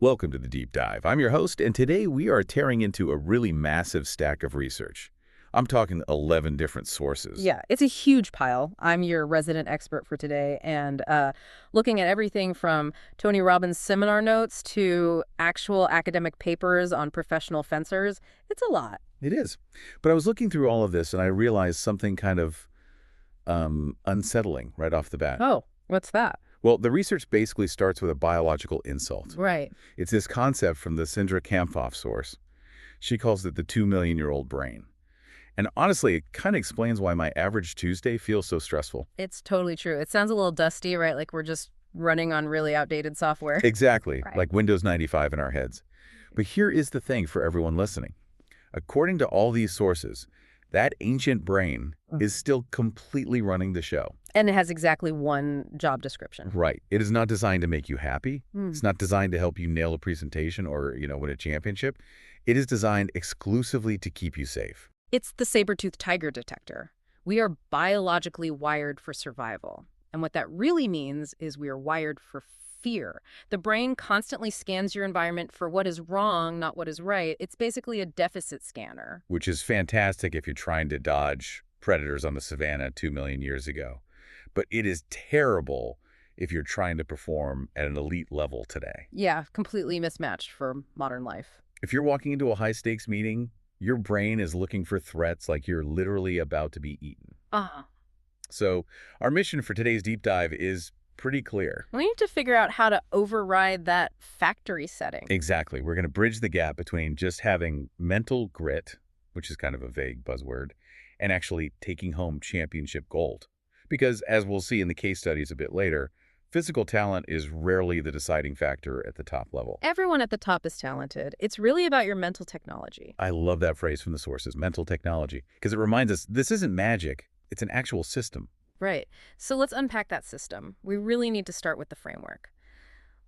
Welcome to the Deep Dive. I'm your host, and today we are tearing into a really massive stack of research. I'm talking 11 different sources. Yeah, it's a huge pile. I'm your resident expert for today, and looking at everything from Tony Robbins seminar notes to actual academic papers on professional fencers. It's a lot. It is. But I was looking through all of this, and I realized something kind of unsettling right off the bat. Oh, what's that? Well, the research basically starts with a biological insult. Right. It's this concept from the Sindra Kamphoff source. She calls it the 2-million-year-old brain. And honestly, it kind of explains why my average Tuesday feels so stressful. It's totally true. It sounds a little dusty, right? Like we're just running on really outdated software. Exactly, Right. like Windows 95 in our heads. But here is the thing for everyone listening. According to all these sources, that ancient brain is still completely running the show. And it has exactly one job description. Right. It is not designed to make you happy. Mm. It's not designed to help you nail a presentation or, win a championship. It is designed exclusively to keep you safe. It's the saber-toothed tiger detector. We are biologically wired for survival. And what that really means is we are wired for fear. The brain constantly scans your environment for what is wrong, not what is right. It's basically a deficit scanner. Which is fantastic if you're trying to dodge predators on the savannah 2 million years ago. But it is terrible if you're trying to perform at an elite level today. Yeah, completely mismatched for modern life. If you're walking into a high-stakes meeting, your brain is looking for threats like you're literally about to be eaten. Uh-huh. So our mission for today's deep dive is pretty clear. We need to figure out how to override that factory setting. Exactly. We're going to bridge the gap between just having mental grit, which is kind of a vague buzzword, and actually taking home championship gold. Because as we'll see in the case studies a bit later, physical talent is rarely the deciding factor at the top level. Everyone at the top is talented. It's really about your mental technology. I love that phrase from the sources, mental technology, because it reminds us this isn't magic. It's an actual system. Right. So let's unpack that system. We really need to start with the framework.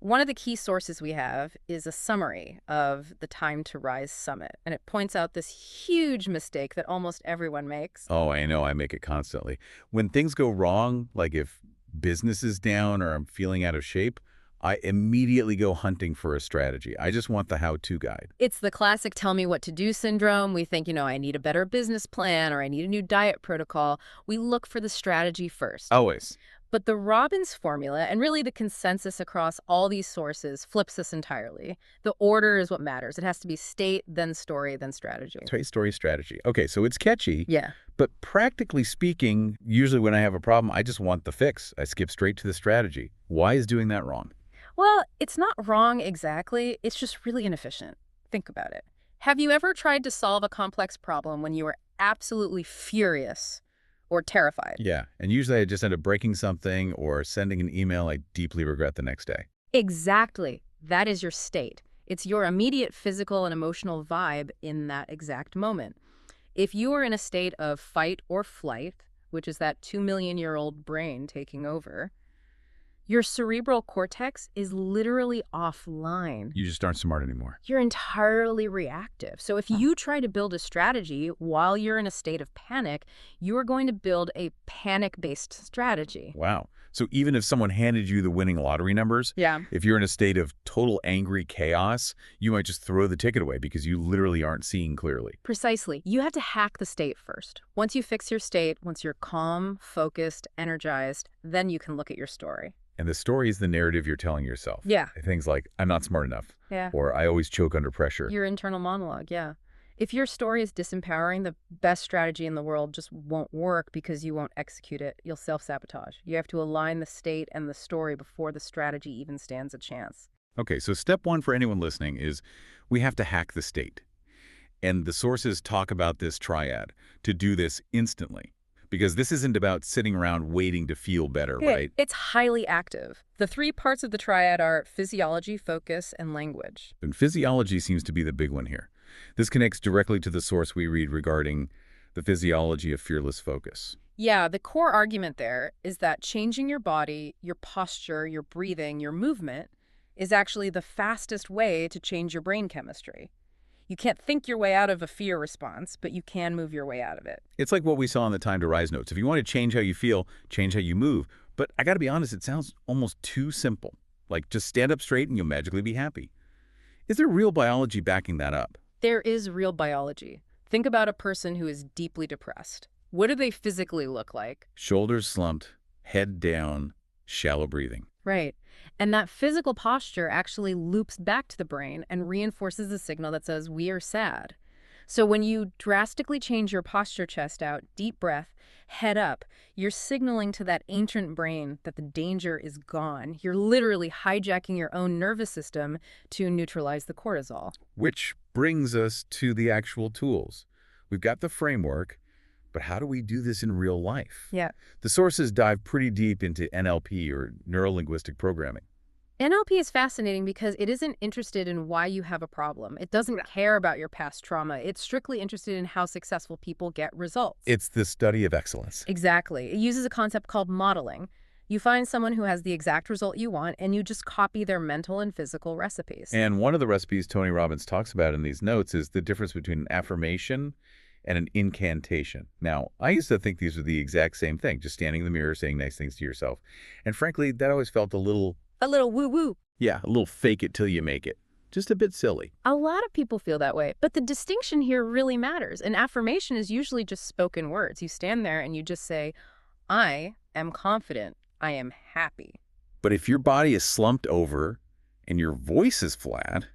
One of the key sources we have is a summary of the Time to Rise Summit, and it points out this huge mistake that almost everyone makes. Oh, I know. I make it constantly. When things go wrong, like if business is down or I'm feeling out of shape, I immediately go hunting for a strategy. I just want the how-to guide. It's the classic tell me what to do syndrome. We think, I need a better business plan or I need a new diet protocol. We look for the strategy first. Always. But the Robbins formula, and really the consensus across all these sources, flips this entirely. The order is what matters. It has to be state, then story, then strategy. Trait, story, strategy. Okay, so it's catchy. Yeah. But practically speaking, usually when I have a problem, I just want the fix. I skip straight to the strategy. Why is doing that wrong? Well, it's not wrong exactly. It's just really inefficient. Think about it. Have you ever tried to solve a complex problem when you were absolutely furious or terrified? Yeah, and usually I just end up breaking something or sending an email I deeply regret the next day. Exactly. That is your state. It's your immediate physical and emotional vibe in that exact moment. If you are in a state of fight or flight, which is that 2-million-year-old brain taking over, your cerebral cortex is literally offline. You just aren't smart anymore. You're entirely reactive. So if you try to build a strategy while you're in a state of panic, you are going to build a panic-based strategy. Wow. So even if someone handed you the winning lottery numbers, Yeah. if you're in a state of total angry chaos, you might just throw the ticket away because you literally aren't seeing clearly. Precisely. You have to hack the state first. Once you fix your state, once you're calm, focused, energized, then you can look at your story. And the story is the narrative you're telling yourself. Yeah. Things like, I'm not smart enough. Yeah. Or I always choke under pressure. Your internal monologue, yeah. If your story is disempowering, the best strategy in the world just won't work because you won't execute it. You'll self-sabotage. You have to align the state and the story before the strategy even stands a chance. Okay, so step one for anyone listening is we have to hack the state. And the sources talk about this triad to do this instantly. Because this isn't about sitting around waiting to feel better, right? It's highly active. The three parts of the triad are physiology, focus, and language. And physiology seems to be the big one here. This connects directly to the source we read regarding the physiology of fearless focus. Yeah, the core argument there is that changing your body, your posture, your breathing, your movement is actually the fastest way to change your brain chemistry. You can't think your way out of a fear response, but you can move your way out of it. It's like what we saw in the Time to Rise notes. If you want to change how you feel, change how you move. But I got to be honest, it sounds almost too simple. Like just stand up straight and you'll magically be happy. Is there real biology backing that up? There is real biology. Think about a person who is deeply depressed. What do they physically look like? Shoulders slumped, head down, shallow breathing. Right. And that physical posture actually loops back to the brain and reinforces the signal that says, we are sad. So when you drastically change your posture, chest out, deep breath, head up, you're signaling to that ancient brain that the danger is gone. You're literally hijacking your own nervous system to neutralize the cortisol. Which brings us to the actual tools. We've got the framework, but how do we do this in real life? Yeah. The sources dive pretty deep into NLP, or neuro-linguistic programming. NLP is fascinating because it isn't interested in why you have a problem. It doesn't care about your past trauma. It's strictly interested in how successful people get results. It's the study of excellence. Exactly. It uses a concept called modeling. You find someone who has the exact result you want, and you just copy their mental and physical recipes. And one of the recipes Tony Robbins talks about in these notes is the difference between an affirmation and an incantation. Now, I used to think these were the exact same thing, just standing in the mirror saying nice things to yourself. And frankly, that always felt a little woo-woo. Yeah, a little fake it till you make it. Just a bit silly. A lot of people feel that way, but the distinction here really matters. An affirmation is usually just spoken words. You stand there and you just say, I am confident. I am happy. But if your body is slumped over and your voice is flat,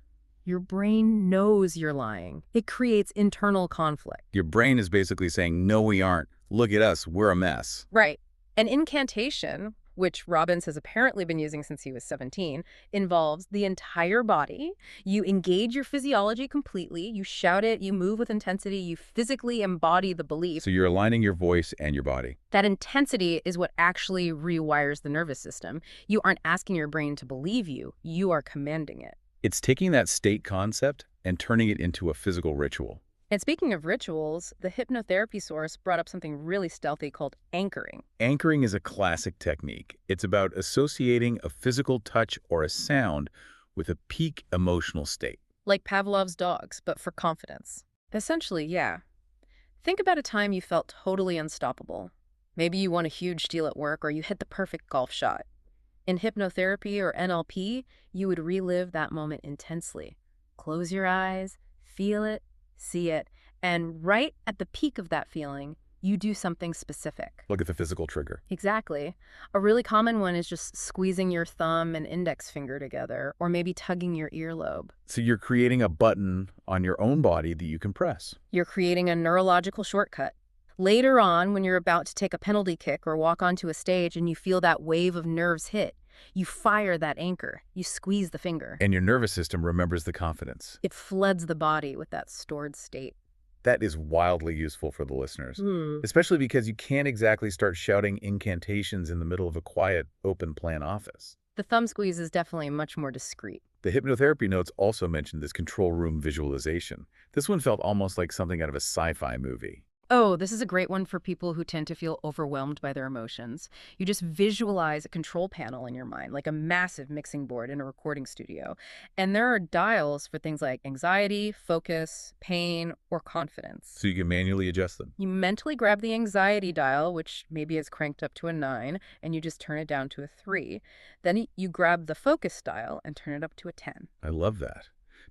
your brain knows you're lying. It creates internal conflict. Your brain is basically saying, no, we aren't. Look at us. We're a mess. Right. An incantation, which Robbins has apparently been using since he was 17, involves the entire body. You engage your physiology completely. You shout it. You move with intensity. You physically embody the belief. So you're aligning your voice and your body. That intensity is what actually rewires the nervous system. You aren't asking your brain to believe you. You are commanding it. It's taking that state concept and turning it into a physical ritual. And speaking of rituals, the hypnotherapy source brought up something really stealthy called anchoring. Anchoring is a classic technique. It's about associating a physical touch or a sound with a peak emotional state. Like Pavlov's dogs, but for confidence. Essentially, yeah. Think about a time you felt totally unstoppable. Maybe you won a huge deal at work or you hit the perfect golf shot. In hypnotherapy or NLP, you would relive that moment intensely. Close your eyes, feel it, see it, and right at the peak of that feeling, you do something specific. Look at the physical trigger. Exactly. A really common one is just squeezing your thumb and index finger together, or maybe tugging your earlobe. So you're creating a button on your own body that you can press. You're creating a neurological shortcut. Later on, when you're about to take a penalty kick or walk onto a stage and you feel that wave of nerves hit, you fire that anchor. You squeeze the finger. And your nervous system remembers the confidence. It floods the body with that stored state. That is wildly useful for the listeners, especially because you can't exactly start shouting incantations in the middle of a quiet, open-plan office. The thumb squeeze is definitely much more discreet. The hypnotherapy notes also mentioned this control room visualization. This one felt almost like something out of a sci-fi movie. Oh, this is a great one for people who tend to feel overwhelmed by their emotions. You just visualize a control panel in your mind, like a massive mixing board in a recording studio. And there are dials for things like anxiety, focus, pain, or confidence. So you can manually adjust them. You mentally grab the anxiety dial, which maybe is cranked up to a 9, and you just turn it down to a 3. Then you grab the focus dial and turn it up to a 10. I love that,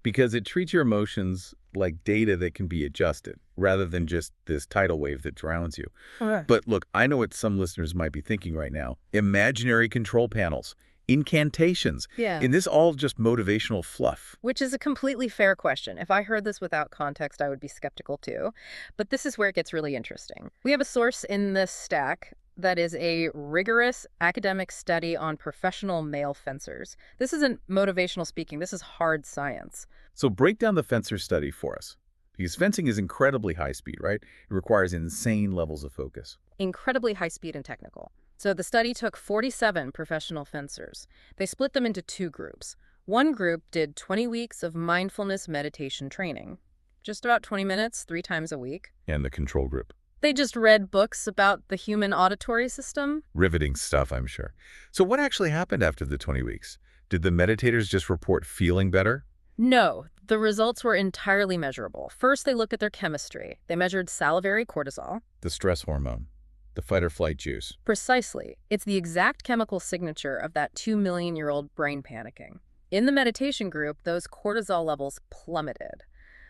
because it treats your emotions like data that can be adjusted, rather than just this tidal wave that drowns you. But look, I know what some listeners might be thinking right now. Imaginary control panels, incantations. Yeah. And this all just motivational fluff. Which is a completely fair question. If I heard this without context, I would be skeptical too. But this is where it gets really interesting. We have a source in this stack that is a rigorous academic study on professional male fencers. This isn't motivational speaking. This is hard science. So break down the fencer study for us. Because fencing is incredibly high speed, right? It requires insane levels of focus. Incredibly high speed and technical. So the study took 47 professional fencers. They split them into 2 groups. One group did 20 weeks of mindfulness meditation training. Just about 20 minutes, 3 times a week. And the control group. They just read books about the human auditory system. Riveting stuff, I'm sure. So what actually happened after the 20 weeks? Did the meditators just report feeling better? No, the results were entirely measurable. First, they looked at their chemistry. They measured salivary cortisol. The stress hormone, the fight or flight juice. Precisely. It's the exact chemical signature of that 2 million-year-old brain panicking. In the meditation group, those cortisol levels plummeted.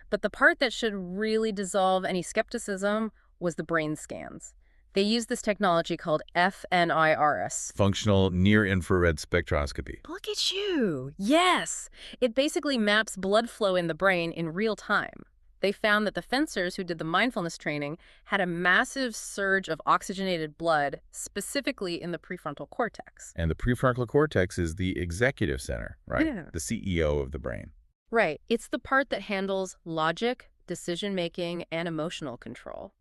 But the part that should really dissolve any skepticism was the brain scans. They used this technology called FNIRS. Functional near-infrared spectroscopy. Look at you! Yes! It basically maps blood flow in the brain in real time. They found that the fencers who did the mindfulness training had a massive surge of oxygenated blood, specifically in the prefrontal cortex. And the prefrontal cortex is the executive center, right? Yeah. The CEO of the brain. Right. It's the part that handles logic, decision-making, and emotional control.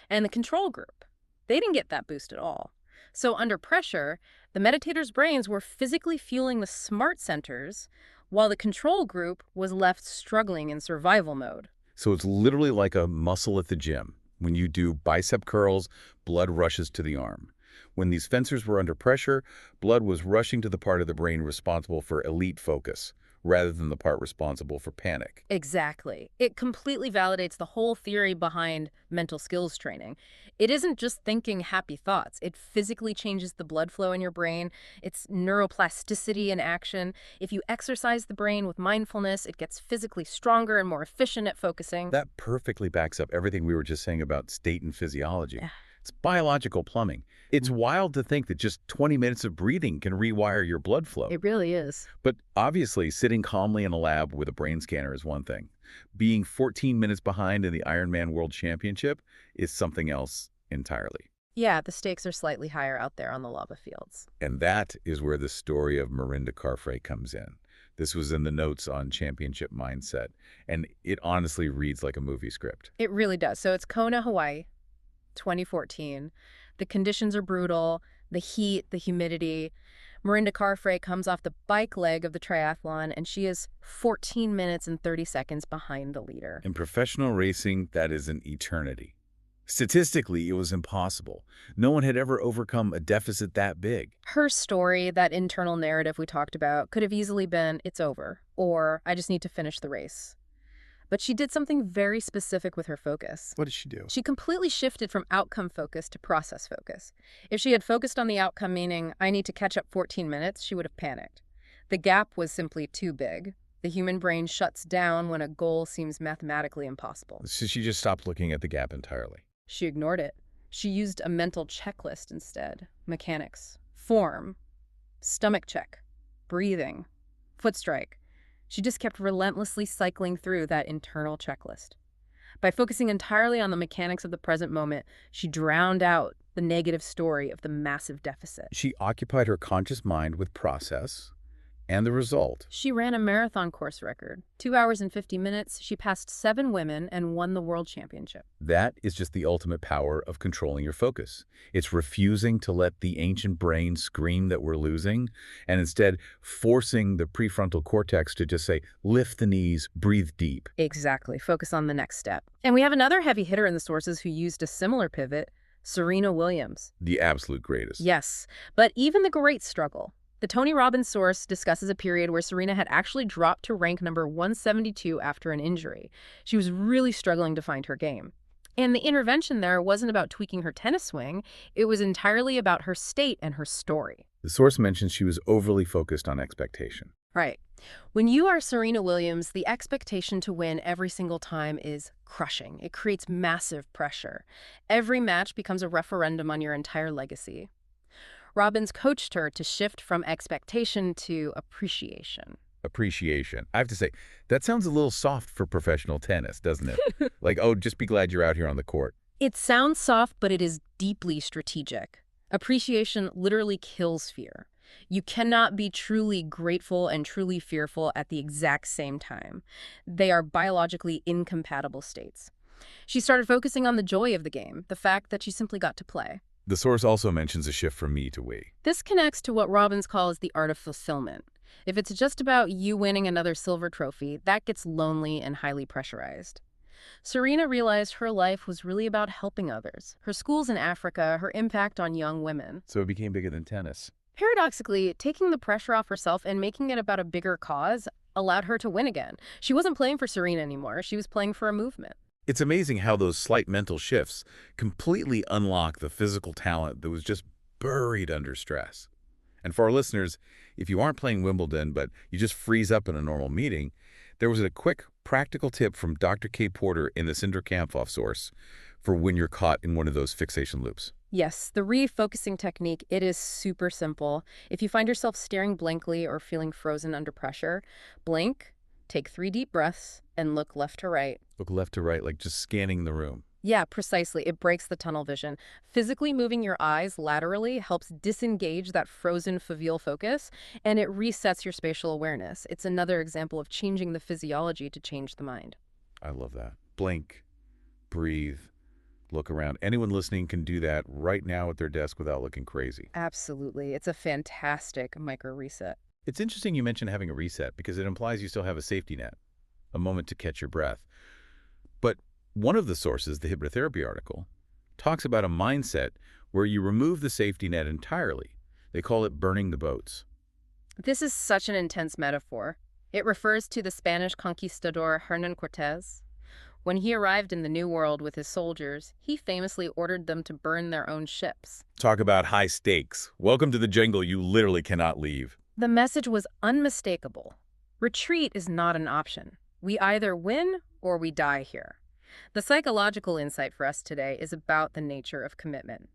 And the control group, they didn't get that boost at all. So under pressure, the meditators' brains were physically fueling the smart centers, while the control group was left struggling in survival mode. So it's literally like a muscle at the gym. When you do bicep curls, blood rushes to the arm. When these fencers were under pressure, blood was rushing to the part of the brain responsible for elite focus, rather than the part responsible for panic. Exactly. It completely validates the whole theory behind mental skills training. It isn't just thinking happy thoughts. It physically changes the blood flow in your brain. It's neuroplasticity in action. If you exercise the brain with mindfulness, it gets physically stronger and more efficient at focusing. That perfectly backs up everything we were just saying about state and physiology. Yeah. It's biological plumbing. It's wild to think that just 20 minutes of breathing can rewire your blood flow. It really is. But obviously, sitting calmly in a lab with a brain scanner is one thing. Being 14 minutes behind in the Ironman World Championship is something else entirely. Yeah, the stakes are slightly higher out there on the lava fields. And that is where the story of Mirinda Carfrae comes in. This was in the notes on championship mindset, and it honestly reads like a movie script. It really does. So it's Kona, Hawaii, 2014. The conditions are brutal, the heat, the humidity. Mirinda Carfrae comes off the bike leg of the triathlon, and she is 14 minutes and 30 seconds behind the leader. In professional racing, that is an eternity. Statistically, it was impossible. No one had ever overcome a deficit that big. Her story, that internal narrative we talked about, could have easily been, it's over, or I just need to finish the race. But she did something very specific with her focus. What did she do? She completely shifted from outcome focus to process focus. If she had focused on the outcome, meaning I need to catch up 14 minutes, she would have panicked. The gap was simply too big. The human brain shuts down when a goal seems mathematically impossible. So she just stopped looking at the gap entirely. She ignored it. She used a mental checklist instead. Mechanics, form, stomach check, breathing, foot strike. She just kept relentlessly cycling through that internal checklist. By focusing entirely on the mechanics of the present moment, she drowned out the negative story of the massive deficit. She occupied her conscious mind with process, and the result. She ran a marathon course record. 2 hours and 50 minutes, she passed 7 women and won the world championship. That is just the ultimate power of controlling your focus. It's refusing to let the ancient brain scream that we're losing, and instead forcing the prefrontal cortex to just say, lift the knees, breathe deep. Exactly. Focus on the next step. And we have another heavy hitter in the sources who used a similar pivot, Serena Williams. The absolute greatest. Yes, but even the greats struggle. The Tony Robbins source discusses a period where Serena had actually dropped to rank number 172 after an injury. She was really struggling to find her game. And the intervention there wasn't about tweaking her tennis swing. It was entirely about her state and her story. The source mentions she was overly focused on expectation. Right. When you are Serena Williams, the expectation to win every single time is crushing. It creates massive pressure. Every match becomes a referendum on your entire legacy. Robbins coached her to shift from expectation to appreciation. Appreciation. I have to say, that sounds a little soft for professional tennis, doesn't it? Like, oh, just be glad you're out here on the court. It sounds soft, but it is deeply strategic. Appreciation literally kills fear. You cannot be truly grateful and truly fearful at the exact same time. They are biologically incompatible states. She started focusing on the joy of the game, the fact that she simply got to play. The source also mentions a shift from me to we. This connects to what Robbins calls the art of fulfillment. If it's just about you winning another silver trophy, that gets lonely and highly pressurized. Serena realized her life was really about helping others. Her schools in Africa, her impact on young women. So it became bigger than tennis. Paradoxically, taking the pressure off herself and making it about a bigger cause allowed her to win again. She wasn't playing for Serena anymore. She was playing for a movement. It's amazing how those slight mental shifts completely unlock the physical talent that was just buried under stress. And for our listeners, if you aren't playing Wimbledon, but you just freeze up in a normal meeting, there was a quick, practical tip from Dr. K. Porter in the Cinder Kamphoff source for when you're caught in one of those fixation loops. Yes, the refocusing technique, it is super simple. If you find yourself staring blankly or feeling frozen under pressure, blink, take 3 deep breaths, and look left to right. Look left to right, like just scanning the room. Yeah, precisely. It breaks the tunnel vision. Physically moving your eyes laterally helps disengage that frozen foveal focus, and it resets your spatial awareness. It's another example of changing the physiology to change the mind. I love that. Blink, breathe, look around. Anyone listening can do that right now at their desk without looking crazy. Absolutely. It's a fantastic micro reset. It's interesting you mentioned having a reset because it implies you still have a safety net, a moment to catch your breath. But one of the sources, the hypnotherapy article, talks about a mindset where you remove the safety net entirely. They call it burning the boats. This is such an intense metaphor. It refers to the Spanish conquistador Hernan Cortés. When he arrived in the New World with his soldiers, he famously ordered them to burn their own ships. Talk about high stakes. Welcome to the jungle you literally cannot leave. The message was unmistakable. Retreat is not an option. We either win or we die here. The psychological insight for us today is about the nature of commitment.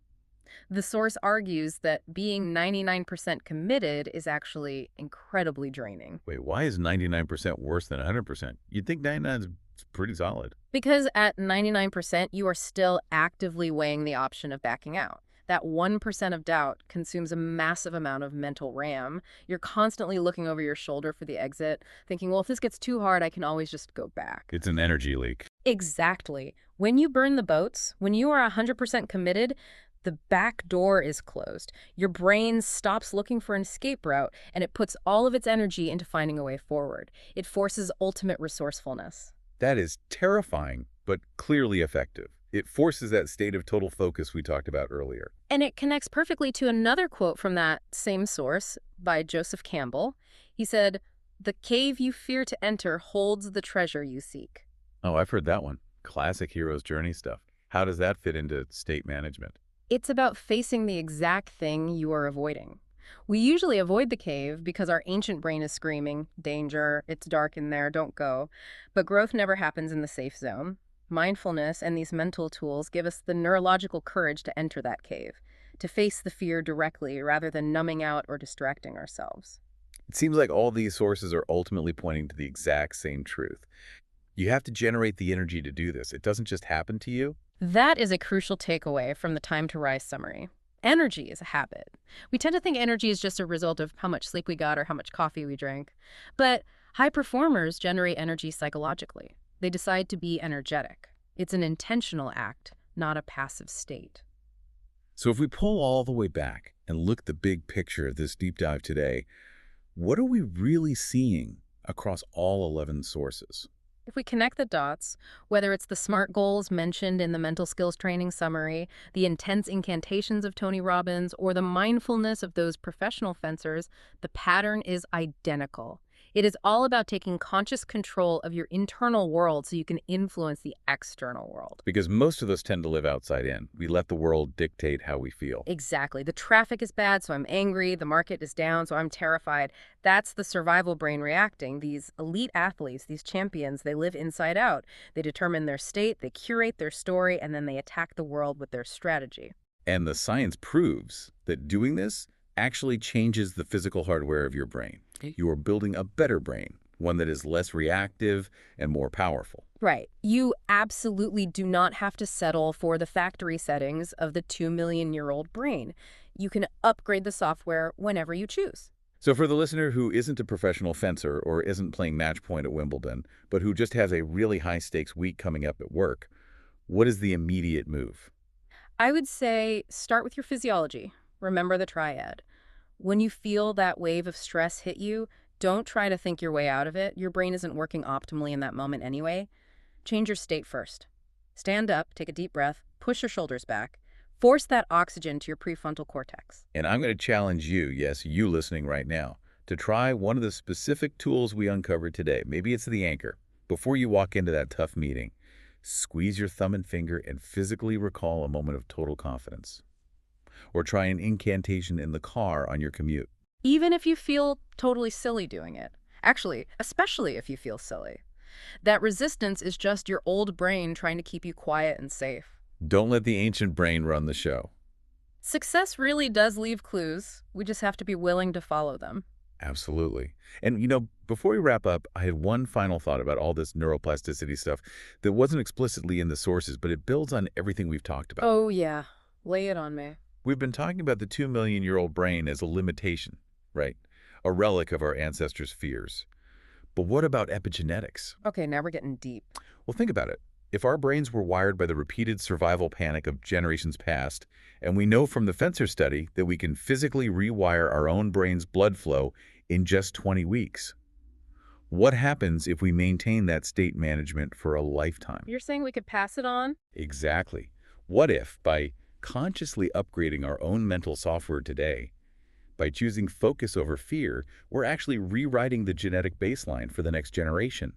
The source argues that being 99% committed is actually incredibly draining. Wait, why is 99% worse than 100%? You'd think 99 is pretty solid. Because at 99%, you are still actively weighing the option of backing out. That 1% of doubt consumes a massive amount of mental RAM. You're constantly looking over your shoulder for the exit, thinking, well, if this gets too hard, I can always just go back. It's an energy leak. Exactly. When you burn the boats, when you are 100% committed, the back door is closed. Your brain stops looking for an escape route, and it puts all of its energy into finding a way forward. It forces ultimate resourcefulness. That is terrifying, but clearly effective. It forces that state of total focus we talked about earlier. And it connects perfectly to another quote from that same source by Joseph Campbell. He said, "The cave you fear to enter holds the treasure you seek." Oh, I've heard that one. Classic hero's journey stuff. How does that fit into state management? It's about facing the exact thing you are avoiding. We usually avoid the cave because our ancient brain is screaming, danger, it's dark in there, don't go. But growth never happens in the safe zone. Mindfulness and these mental tools give us the neurological courage to enter that cave, to face the fear directly rather than numbing out or distracting ourselves. It seems like all these sources are ultimately pointing to the exact same truth. You have to generate the energy to do this. It doesn't just happen to you. That is a crucial takeaway from the Time to Rise summary. Energy is a habit. We tend to think energy is just a result of how much sleep we got or how much coffee we drank. But high performers generate energy psychologically. They decide to be energetic. It's an intentional act, not a passive state. So if we pull all the way back and look at the big picture of this deep dive today, what are we really seeing across all 11 sources? If we connect the dots, whether it's the SMART goals mentioned in the mental skills training summary, the intense incantations of Tony Robbins, or the mindfulness of those professional fencers, the pattern is identical. It is all about taking conscious control of your internal world so you can influence the external world. Because most of us tend to live outside in. We let the world dictate how we feel. Exactly. The traffic is bad, so I'm angry. The market is down, so I'm terrified. That's the survival brain reacting. These elite athletes, these champions, they live inside out. They determine their state, they curate their story, and then they attack the world with their strategy. And the science proves that doing this actually changes the physical hardware of your brain. You are building a better brain, one that is less reactive and more powerful. Right. You absolutely do not have to settle for the factory settings of the 2-million-year-old brain. You can upgrade the software whenever you choose. So for the listener who isn't a professional fencer or isn't playing match point at Wimbledon, but who just has a really high-stakes week coming up at work, what is the immediate move? I would say start with your physiology. Remember the triad. When you feel that wave of stress hit you, don't try to think your way out of it. Your brain isn't working optimally in that moment anyway. Change your state first. Stand up, take a deep breath, push your shoulders back. Force that oxygen to your prefrontal cortex. And I'm going to challenge you, yes, you listening right now, to try one of the specific tools we uncovered today. Maybe it's the anchor. Before you walk into that tough meeting, squeeze your thumb and finger and physically recall a moment of total confidence. Or try an incantation in the car on your commute. even if you feel totally silly doing it. Actually, especially if you feel silly. That resistance is just your old brain trying to keep you quiet and safe. Don't let the ancient brain run the show. Success really does leave clues. We just have to be willing to follow them. Absolutely. And, before we wrap up, I had one final thought about all this neuroplasticity stuff that wasn't explicitly in the sources, but it builds on everything we've talked about. Oh, yeah. Lay it on me. We've been talking about the 2 million-year-old brain as a limitation, right? A relic of our ancestors' fears. But what about epigenetics? Okay, now we're getting deep. Well, think about it. If our brains were wired by the repeated survival panic of generations past, and we know from the Fencer study that we can physically rewire our own brain's blood flow in just 20 weeks, what happens if we maintain that state management for a lifetime? You're saying we could pass it on? Exactly. What if, by consciously upgrading our own mental software today, by choosing focus over fear, we're actually rewriting the genetic baseline for the next generation?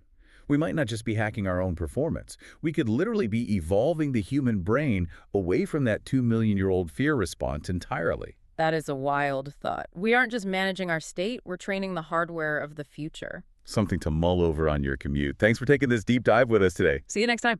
We might not just be hacking our own performance. We could literally be evolving the human brain away from that 2 million-year-old fear response entirely. That is a wild thought. We aren't just managing our state, we're training the hardware of the future. Something to mull over on your commute. Thanks for taking this deep dive with us today. See you next time.